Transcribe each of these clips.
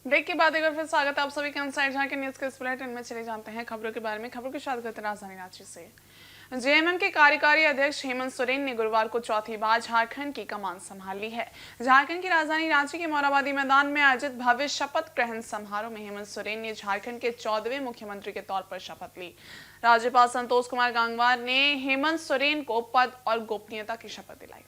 Break के बाद एक बार फिर स्वागत है आप सभी के इनसाइड झारखंड न्यूज के इस बुलेटिन में। चले जानते हैं खबरों के बारे में। खबरों की शुरुआत करते हैं राजधानी रांची से। जेएमएम के कार्यकारी अध्यक्ष हेमंत सोरेन ने गुरुवार को चौथी बार झारखंड की कमान संभाल ली है। झारखंड की राजधानी रांची के मोरहाबादी मैदान में आयोजित भव्य शपथ ग्रहण समारोह में हेमंत सोरेन ने झारखंड के 14वें मुख्यमंत्री के तौर पर शपथ ली। राज्यपाल संतोष कुमार गंगवार ने हेमंत सोरेन को पद और गोपनीयता की शपथ दिलाई।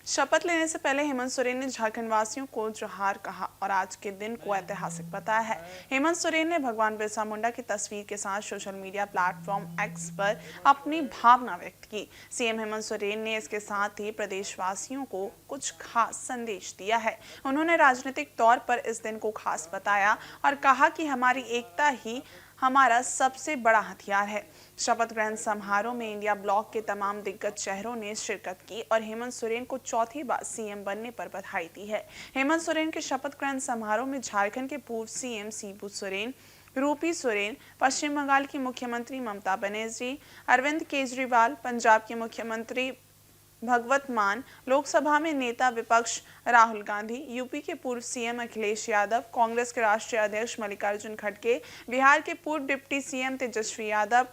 शपथ लेने से पहले हेमंत सोरेन ने झारखंड वासियों को जोहार कहा और आज के दिन को ऐतिहासिक बताया है। हेमंत सोरेन ने भगवान बिरसा मुंडा की तस्वीर के साथ सोशल मीडिया प्लेटफॉर्म एक्स पर अपनी भावना व्यक्त की। सीएम हेमंत सोरेन ने इसके साथ ही प्रदेशवासियों को कुछ खास संदेश दिया है। उन्होंने राजनीतिक तौर पर इस दिन को खास बताया और कहा कि हमारी एकता ही हमारा सबसे बड़ा हथियार है। शपथ ग्रहण समारोह में इंडिया ब्लॉक के तमाम दिग्गज चेहरों ने शिरकत की और हेमंत सोरेन को चौथी बार सीएम बनने पर बधाई दी है। हेमंत सोरेन के शपथ ग्रहण समारोह में झारखंड के पूर्व सीएम शिबू सोरेन, रूपी सोरेन, पश्चिम बंगाल की मुख्यमंत्री ममता बनर्जी, अरविंद केजरीवाल, पंजाब के मुख्यमंत्री भगवत मान, लोकसभा में नेता विपक्ष राहुल गांधी, यूपी के पूर्व सीएम अखिलेश यादव, कांग्रेस के राष्ट्रीय अध्यक्ष मल्लिकार्जुन खड़गे, बिहार के पूर्व डिप्टी सीएम तेजस्वी यादव,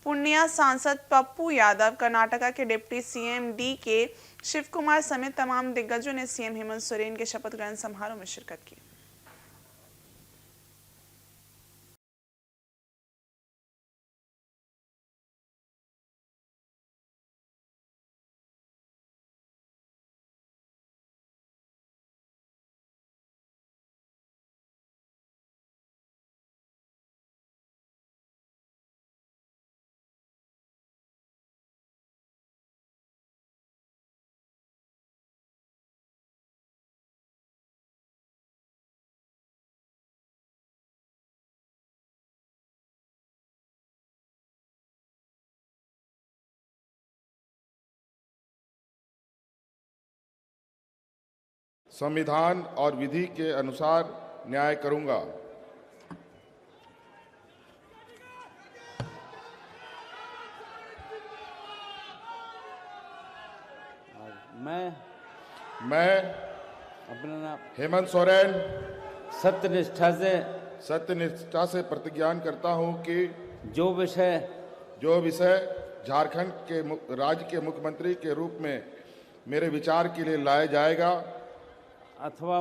पूर्णिया सांसद पप्पू यादव, कर्नाटका के deputy CM D K. Shivakumar समेत तमाम दिग्गजों ने सीएम हेमंत सोरेन के शपथ ग्रहण समारोह में शिरकत की। संविधान और विधि के अनुसार न्याय करूंगा। मैं अपना नाम हेमंत सोरेन सत्यनिष्ठा से प्रतिज्ञान करता हूं कि जो विषय झारखंड के राज्य के मुख्यमंत्री के रूप में मेरे विचार के लिए लाया जाएगा अथवा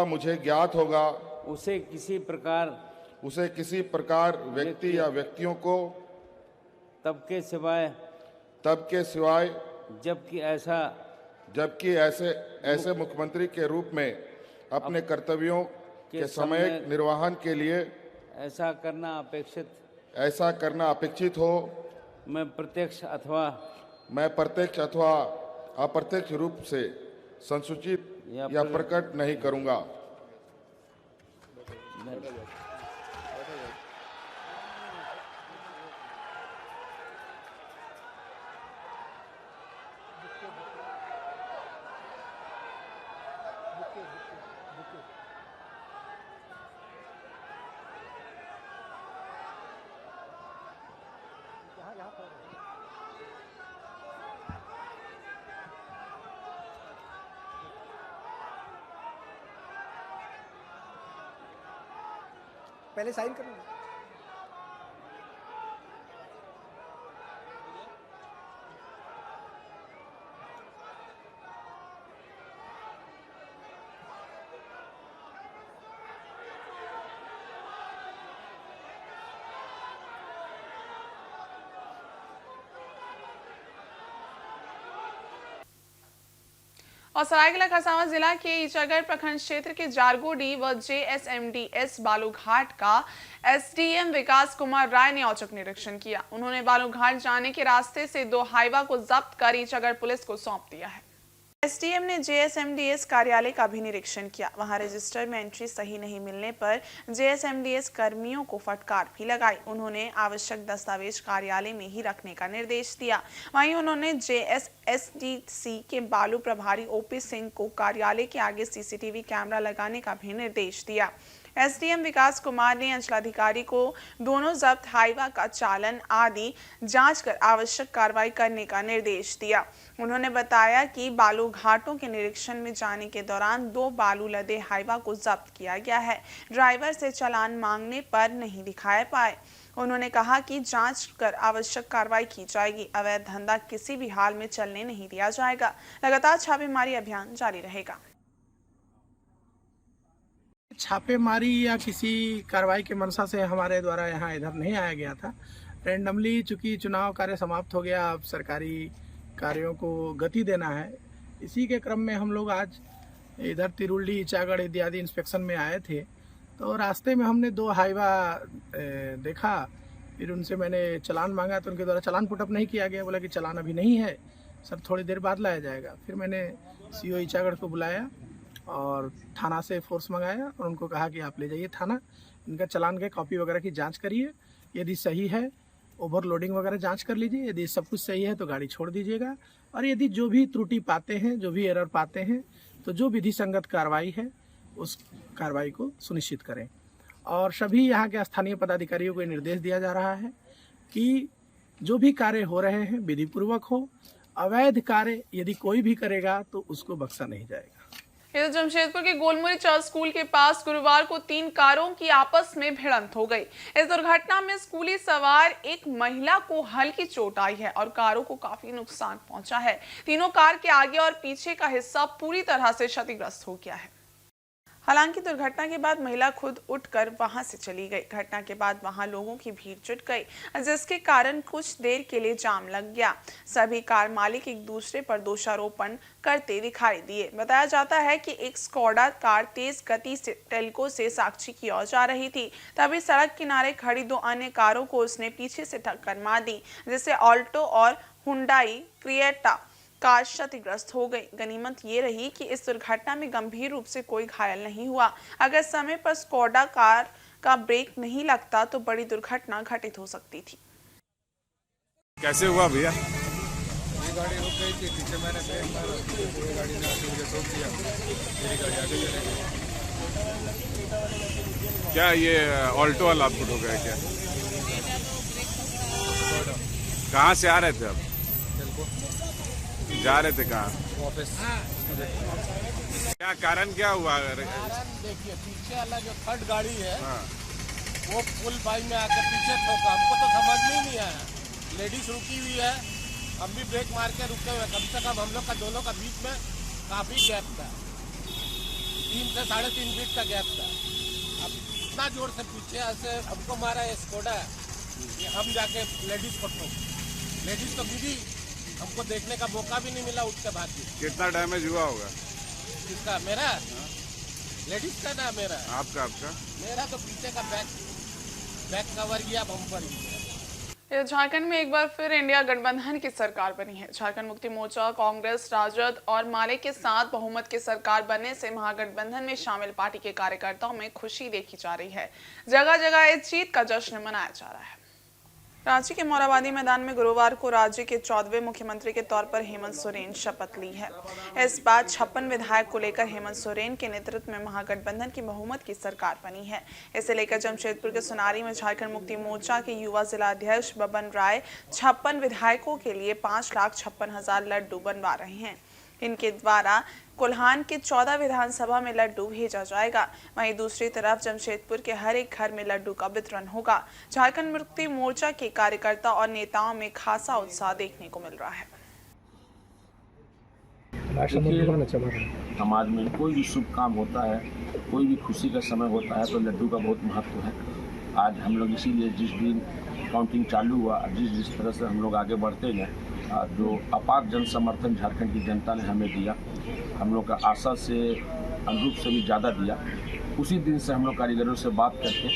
मुझे ज्ञात होगा उसे किसी प्रकार व्यक्ति या व्यक्तियों को तब के सिवाय जबकि ऐसे मुख्यमंत्री के रूप में अपने कर्तव्यों के समय निर्वहन के लिए ऐसा करना अपेक्षित हो मैं प्रत्यक्ष अथवा अप्रत्यक्ष रूप से संसूचित या प्रकट नहीं करूंगा। पहले साइन कर लो। और सरायकेला खरसावां जिला के ईचागढ़ प्रखंड क्षेत्र के जारगोडी व जेएसएमडीएस बालूघाट का एसडीएम विकास कुमार राय ने औचक निरीक्षण किया। उन्होंने बालूघाट जाने के रास्ते से 2 हाईवा को जब्त कर ईचागढ़ पुलिस को सौंप दिया है। एसडीएम ने जेएसएमडीएस कार्यालय का भी निरीक्षण किया। वहां रजिस्टर में एंट्री सही नहीं मिलने पर जेएसएमडीएस कर्मियों को फटकार भी लगाई। उन्होंने आवश्यक दस्तावेज कार्यालय में ही रखने का निर्देश दिया। वहीं उन्होंने जेएसएसडीसी के बालू प्रभारी ओपी सिंह को कार्यालय के आगे सीसीटीवी कैमरा लगाने का भी निर्देश दिया। एसडीएम विकास कुमार ने अंचलाधिकारी को दोनों जब्त हाईवा का चालन आदि जांच कर आवश्यक कार्रवाई करने का निर्देश दिया। उन्होंने बताया कि बालू घाटों के निरीक्षण में जाने के दौरान 2 बालू लदे हाईवा को जब्त किया गया है। ड्राइवर से चालान मांगने पर नहीं दिखाए पाए। उन्होंने कहा कि जांच कर आवश्यक कार्रवाई की जाएगी। अवैध धंधा किसी भी हाल में चलने नहीं दिया जाएगा। लगातार छापेमारी अभियान जारी रहेगा। छापेमारी या किसी कार्रवाई के मंशा से हमारे द्वारा यहाँ इधर नहीं आया गया था। रैंडमली चूंकि चुनाव कार्य समाप्त हो गया, अब सरकारी कार्यों को गति देना है, इसी के क्रम में हम लोग आज इधर तिरुल्डी, ईचागढ़ इत्यादि इंस्पेक्शन में आए थे। तो रास्ते में हमने 2 हाईवा देखा, फिर उनसे मैंने चालान मांगा तो उनके द्वारा चालान पुटअप नहीं किया गया। बोला कि चालान अभी नहीं है सर, थोड़ी देर बाद लाया जाएगा। फिर मैंने सीओ ईचागढ़ को बुलाया और थाना से फोर्स मंगाया और उनको कहा कि आप ले जाइए थाना, इनका चालान के कॉपी वगैरह की जांच करिए, यदि सही है ओवरलोडिंग वगैरह जांच कर लीजिए, यदि सब कुछ सही है तो गाड़ी छोड़ दीजिएगा, और यदि जो भी त्रुटि पाते हैं, जो भी एरर पाते हैं, तो जो विधि संगत कार्रवाई है उस कार्रवाई को सुनिश्चित करें। और सभी यहाँ के स्थानीय पदाधिकारियों को निर्देश दिया जा रहा है कि जो भी कार्य हो रहे हैं विधिपूर्वक हो। अवैध कार्य यदि कोई भी करेगा तो उसको बख्शा नहीं जाएगा। इधर जमशेदपुर के गोलमुरी चर्च स्कूल के पास गुरुवार को 3 कारों की आपस में भिड़ंत हो गई। इस दुर्घटना में स्कूली सवार एक महिला को हल्की चोट आई है और कारों को काफी नुकसान पहुंचा है। तीनों कार के आगे और पीछे का हिस्सा पूरी तरह से क्षतिग्रस्त हो गया है। हालांकि दुर्घटना के बाद महिला खुद उठकर वहां से चली गई। घटना के बाद वहां लोगों की भीड़ जुट गई, जिसके कारण कुछ देर के लिए जाम लग गया। सभी कार मालिक एक दूसरे पर दोषारोपण करते दिखाई दिए। बताया जाता है कि एक स्कोडा कार तेज गति से टेल्को से साक्षी की ओर जा रही थी, तभी सड़क किनारे खड़ी 2 अन्य कारों को उसने पीछे से टक्कर मार दी, जिससे ऑल्टो और हुंडई क्रिएटा कार क्षतिग्रस्त हो गई। गनीमत ये रही कि इस दुर्घटना में गंभीर रूप से कोई घायल नहीं हुआ। अगर समय पर स्कोडा कार का ब्रेक नहीं लगता तो बड़ी दुर्घटना घटित हो सकती थी। कैसे हुआ भैया? गाड़ी रुक गई थी, पीछे मैंने ब्रेक मारा, पूरी गाड़ी ने आके मुझे ठोक दिया, मेरी गाड़ी आगे चले गई। क्या ये ऑल्टो वाला आपको ठोका है क्या? कहाँ से आ रहे थे आप? जा रहे थे कहाँ? ऑफिस। क्या कारण क्या हुआ? कारण देखिए, पीछे वाला जो थर्ड गाड़ी है, हाँ। वो पुल बाई में आकर पीछे ठोका। हमको तो समझ में ही नहीं आया। लेडीज रुकी हुई है, हम भी ब्रेक मार के रुके हुए। कम से कम हम लोग का दोनों का बीच में काफी गैप था, 3 से 3.5 फीट का गैप था। अब इतना जोर से पीछे ऐसे हमको मारा है स्कोडा कि हम जाके लेडीज को ठोक। लेडीज तो दीदी हमको देखने का मौका भी नहीं मिला, उठ के भागी। कितना डैमेज हुआ होगा? किसका? मेरा? लेडीज का ना मेरा? आपका मेरा तो पीछे का बैक कवर गया, बम्पर गया। झारखंड में एक बार फिर इंडिया गठबंधन की सरकार बनी है। झारखंड मुक्ति मोर्चा, कांग्रेस, राजद और माले के साथ बहुमत की सरकार बनने से महागठबंधन में शामिल पार्टी के कार्यकर्ताओं में खुशी देखी जा रही है। जगह जगह इस जीत का जश्न मनाया जा रहा है। रांची के मोराबादी मैदान में गुरुवार को राज्य के 14वें मुख्यमंत्री के तौर पर हेमंत सोरेन शपथ ली है। इस बार 56 विधायक को लेकर हेमंत सोरेन के नेतृत्व में महागठबंधन की बहुमत की सरकार बनी है। इसे लेकर जमशेदपुर के सुनारी में झारखंड मुक्ति मोर्चा के युवा जिला अध्यक्ष बबन राय 56 विधायकों के लिए 5,56,000 लड्डू बनवा रहे हैं। इनके द्वारा कोल्हान के 14 विधानसभा में लड्डू भेजा जाएगा। वहीं दूसरी तरफ जमशेदपुर के हर एक घर में लड्डू का वितरण होगा। झारखंड मुक्ति मोर्चा के कार्यकर्ता और नेताओं में खासा उत्साह देखने को मिल रहा है। समाज में कोई भी शुभ काम होता है, कोई भी खुशी का समय होता है तो लड्डू का बहुत महत्व है। आज हम लोग इसीलिए जिस दिन काउंटिंग चालू हुआ, जिस तरह से हम लोग आगे बढ़ते गए, जो अपार जन समर्थन झारखंड की जनता ने हमें दिया, हम लोग का आशा से अनुरूप से भी ज़्यादा दिया। उसी दिन से हम लोग कारीगरों से बात करके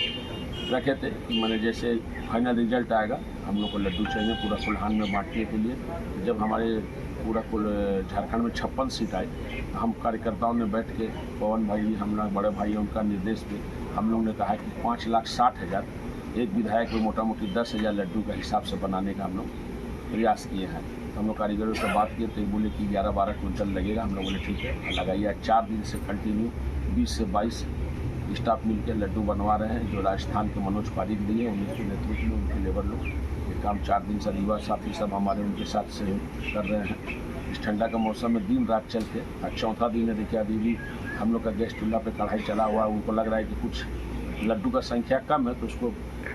रखे थे कि मैंने जैसे फाइनल रिजल्ट आएगा हम लोग को लड्डू चाहिए पूरा कोल्हान में बांटने के लिए। जब हमारे पूरा कुल झारखंड में 56 सीट आई, हम कार्यकर्ताओं ने बैठ के पवन भाई, हम लोग बड़े भाई, उनका निर्देश पे हम लोग ने कहा कि 5,60,000 एक विधायक में मोटा मोटी 10,000 लड्डू का हिसाब से बनाने का हम लोग प्रयास किए हैं। हम लोग कारीगरों से बात किए तो बोले कि 11-12 क्विंटल लगेगा। हम लोग बोले ठीक है, लगाइए। 4 दिन से कंटिन्यू 20 से 22 स्टाफ मिलकर लड्डू बनवा रहे हैं, जो राजस्थान के मनोज पारिक भी हैं, उनके नेतृत्व में उनके लेबर लोग ये काम 4 दिन से युवा साथी सब हमारे उनके साथ सहयोग कर रहे हैं। इस ठंडा का मौसम में दिन रात चलते आज चौथा दिन है। देखिए अभी भी हम लोग का गैस चूल्हा पे कढ़ाई चला हुआ है, उनको लग रहा है कि कुछ लड्डू का संख्या कम है तो उसको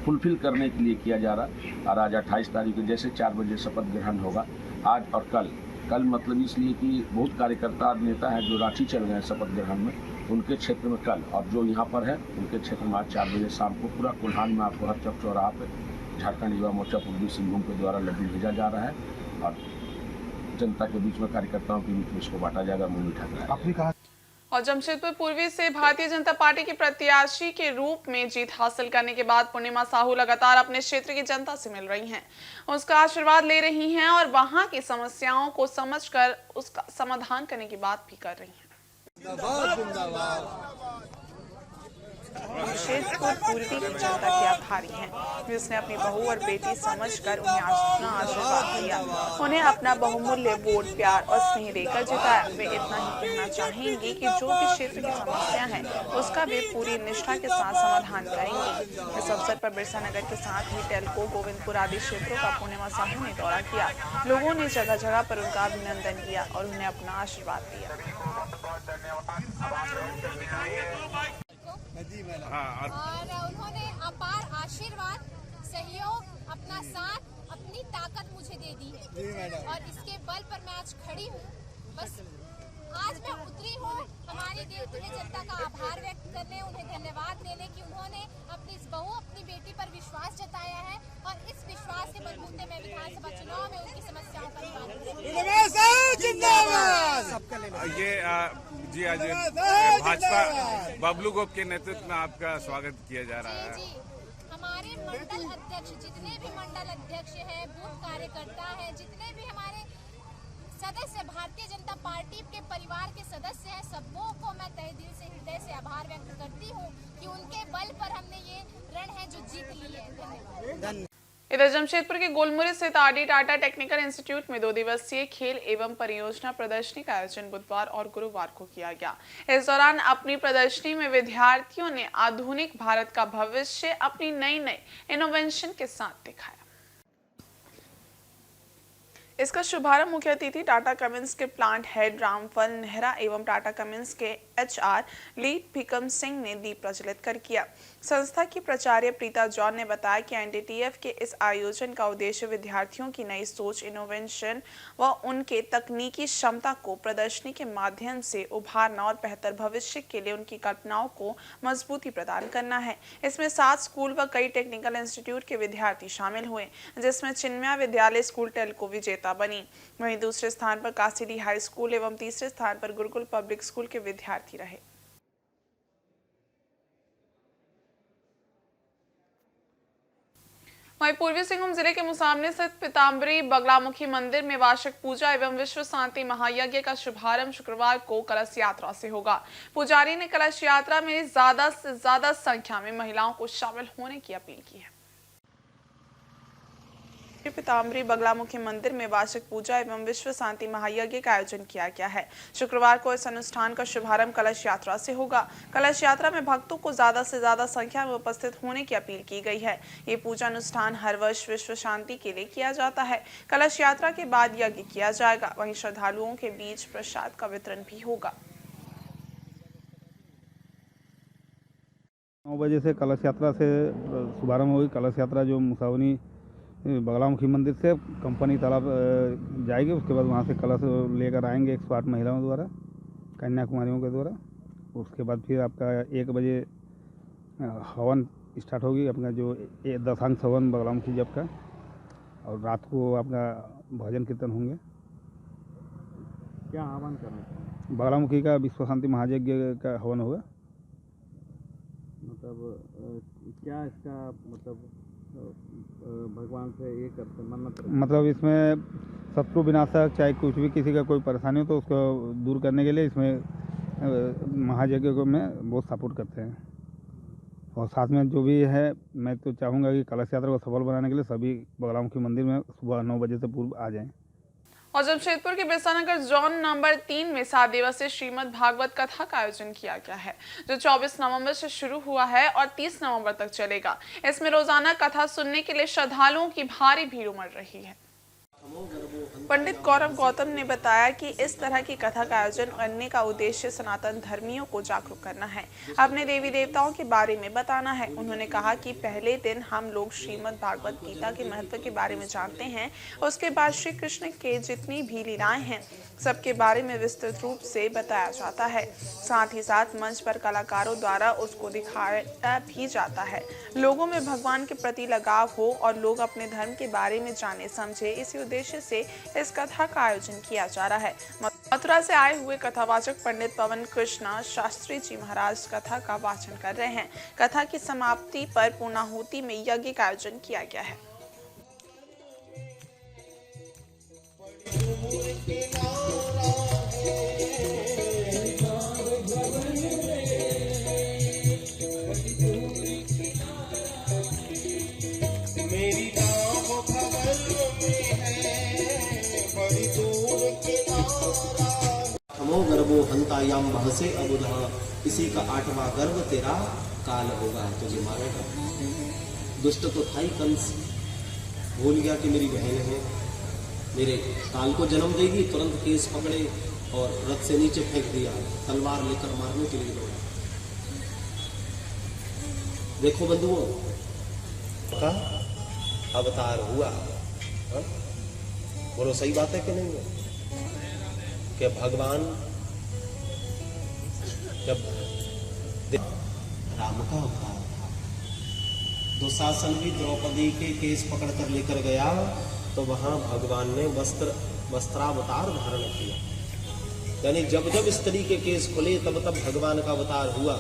फुलफिल करने के लिए किया जा रहा है। और आज 28 तारीख को जैसे 4 बजे शपथ ग्रहण होगा आज और कल मतलब इसलिए कि बहुत कार्यकर्ता और नेता हैं जो रांची चल गए हैं शपथ ग्रहण में, उनके क्षेत्र में कल और जो यहाँ पर है उनके क्षेत्र में आज 4 बजे शाम को पूरा कोल्हान में आपको हर चौक चौराहा पे झारखंड युवा मोर्चा पूर्वी सिंहभूम के द्वारा लड्डू भेजा जा रहा है और जनता के बीच में कार्यकर्ताओं के बीच में इसको बांटा जाएगा मुँह मीठा कराएगा। और जमशेदपुर पूर्वी से भारतीय जनता पार्टी के प्रत्याशी के रूप में जीत हासिल करने के बाद पूर्णिमा साहू लगातार अपने क्षेत्र की जनता से मिल रही हैं, उसका आशीर्वाद ले रही हैं और वहां की समस्याओं को समझकर उसका समाधान करने की बात भी कर रही हैं। जमशेदपुर पूर्वी की जनता की आभारी हैं, जिसने अपनी बहू और बेटी समझकर उन्हें अपना आशीर्वाद दिया, उन्हें अपना बहुमूल्य वोट प्यार और स्नेह देकर जिताया। वे इतना ही कहना चाहेंगे कि जो भी क्षेत्र की समस्या है उसका वे पूरी निष्ठा के साथ समाधान करेंगे। इस अवसर पर बिरसा नगर के साथ ही टेल्को, गोविंदपुर आदि क्षेत्रों का पूर्णिमा साहू ने दौरा किया। लोगों ने जगह जगह पर उनका अभिनंदन किया और उन्हें अपना आशीर्वाद दिया। और उन्होंने अपार आशीर्वाद, सहयोग, अपना साथ, अपनी ताकत मुझे दे दी है और इसके बल पर मैं आज खड़ी हूँ। बस आज मैं उतरी हूँ हमारी दिल जनता का आभार व्यक्त करने, उन्हें धन्यवाद देने कि उन्होंने अपनी इस बहू, अपनी बेटी पर विश्वास जताया है और इस विश्वास के बलबूते में विधानसभा चुनाव में उनकी समस्याओं का निवारण ये जी आज भाजपा बबलू गोप के नेतृत्व में आपका स्वागत किया जा रहा है। जी, हमारे मंडल अध्यक्ष, जितने भी मंडल अध्यक्ष हैं, बूथ कार्यकर्ता हैं, जितने भी हमारे सदस्य भारतीय जनता पार्टी के परिवार के सदस्य हैं, सबों को मैं तहे दिल से, हृदय से आभार व्यक्त करती हूँ कि उनके बल पर हमने ये रण है जो जीत ली है। धन्यवाद। इधर जमशेदपुर के गोलमुरी स्थित आरडी टाटा टेक्निकल इंस्टीट्यूट में 2 दिवसीय खेल एवं परियोजना प्रदर्शनी का आयोजन बुधवार और गुरुवार को किया गया। इस दौरान अपनी प्रदर्शनी में विद्यार्थियों ने आधुनिक भारत का भविष्य अपनी नई इनोवेशन के साथ दिखाया। इसका शुभारंभ मुख्य अतिथि टाटा कमिंस के प्लांट हेड रामफल नेहरा एवं टाटा कमिंस के एचआर लीड भिकम सिंह ने दीप प्रज्वलित कर किया। संस्था की प्राचार्य प्रीता जॉन ने बताया कि एनडीटीएफ के इस आयोजन का उद्देश्य विद्यार्थियों की नई सोच, इनोवेशन व उनके तकनीकी क्षमता को प्रदर्शनी के माध्यम से उभारना और बेहतर भविष्य के लिए उनकी कल्पनाओं को मजबूती प्रदान करना है। इसमें 7 स्कूल व कई टेक्निकल इंस्टीट्यूट के विद्यार्थी शामिल हुए, जिसमें चिन्मया विद्यालय स्कूल टेल्को विजेता बनी। वहीं दूसरे स्थान पर कासीडी हाई स्कूल एवं तीसरे स्थान पर गुरुकुल पब्लिक स्कूल के विद्यार्थी रहे। वहीं पूर्वी सिंहभूम जिले के मुसामने स्थित पीताम्बरी बगलामुखी मंदिर में वार्षिक पूजा एवं विश्व शांति महायज्ञ का शुभारंभ शुक्रवार को कलश यात्रा से होगा। पुजारी ने कलश यात्रा में ज्यादा से ज्यादा संख्या में महिलाओं को शामिल होने की अपील की है। पीताम्बरी बगलामुखी मंदिर में वार्षिक पूजा एवं विश्व शांति महायज्ञ का आयोजन किया गया है। शुक्रवार को इस अनुष्ठान का शुभारंभ कलश यात्रा से होगा। कलश यात्रा में भक्तों को ज्यादा से ज्यादा संख्या में उपस्थित होने की अपील की गई है। ये पूजा अनुष्ठान हर वर्ष विश्व शांति के लिए किया जाता है। कलश यात्रा के बाद यज्ञ किया जाएगा। वहीं श्रद्धालुओं के बीच प्रसाद का वितरण भी होगा। 9 बजे से कलश यात्रा से शुभारंभ होगी। कलश यात्रा जो मुसावनी बगलामुखी मंदिर से कंपनी तालाब जाएगी, उसके बाद वहाँ से कलश लेकर आएंगे 108 महिलाओं द्वारा, कन्याकुमारियों के द्वारा। उसके बाद फिर आपका 1 बजे हवन स्टार्ट होगी, अपना जो दशांग हवन बगलामुखी जब का, और रात को आपका भजन कीर्तन होंगे। क्या हवन करना? बगलामुखी का विश्व शांति महायज्ञ का हवन होगा। मतलब क्या इसका मतलब भगवान से ये करते मतलब इसमें शत्रु विनाशक, चाहे कुछ भी किसी का कोई परेशानी हो तो उसको दूर करने के लिए इसमें महायज्ञ को में बहुत सपोर्ट करते हैं। और साथ में जो भी है, मैं तो चाहूँगा कि कलश यात्रा को सफल बनाने के लिए सभी बगलामुखी मंदिर में सुबह 9 बजे से पूर्व आ जाएं। और जमशेदपुर के बिरसानगर जोन नंबर 3 में 7 दिवसीय श्रीमद् भागवत कथा का आयोजन किया गया है, जो 24 नवंबर से शुरू हुआ है और 30 नवंबर तक चलेगा। इसमें रोजाना कथा सुनने के लिए श्रद्धालुओं की भारी भीड़ उमड़ रही है। पंडित गौरव गौतम ने बताया कि इस तरह की कथा का आयोजन करने का उद्देश्य सनातन धर्मियों को जागरूक करना है, अपने देवी देवताओं के बारे में बताना है। उन्होंने कहा कि पहले दिन हम लोग श्रीमद् भागवत गीता के महत्व के बारे में जानते हैं, उसके बाद श्री कृष्ण के जितनी भी लीलाएं हैं सबके बारे में विस्तृत रूप से बताया जाता है। साथ ही साथ मंच पर कलाकारों द्वारा उसको दिखाया भी जाता है। लोगों में भगवान के प्रति लगाव हो और लोग अपने धर्म के बारे में जाने समझे, इसी उद्देश्य से इस कथा का आयोजन किया जा रहा है। मथुरा से आए हुए कथावाचक पंडित पवन कृष्णा शास्त्री जी महाराज कथा का वाचन कर रहे हैं। कथा की समाप्ति पर पूर्णाहुति में यज्ञ का आयोजन किया गया है। हमो गर्भो हंतायाम बहसे अबुधा, इसी का 8वां गर्भ तेरा काल होगा, तुझे मारेगा। दुष्ट तो था ही कंस, भूल गया कि मेरी बहन है, मेरे काल को जन्म देगी। तुरंत केस पकड़े और रथ से नीचे फेंक दिया, तलवार लेकर मारने के लिए दौड़ा। देखो बंधुओं का अवतार हुआ, बोलो सही बात है कि नहीं है कि भगवान जब राम का अवतार था, दुशासन भी द्रौपदी के केस पकड़ कर लेकर गया तो वहां भगवान ने वस्त्रावतार धारण किया। यानी जब जब स्त्री के केस खुले तब तब भगवान का अवतार हुआ,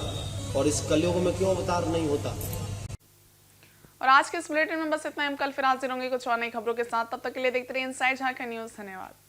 और इस कलयुग में क्यों अवतार नहीं होता। और आज के इस बुलेटिन में बस इतना ही। हम कल फिर हाजिर होंगे कुछ और नई खबरों के साथ। तब तक के लिए देखते रहिए इनसाइड झारखंड न्यूज। धन्यवाद।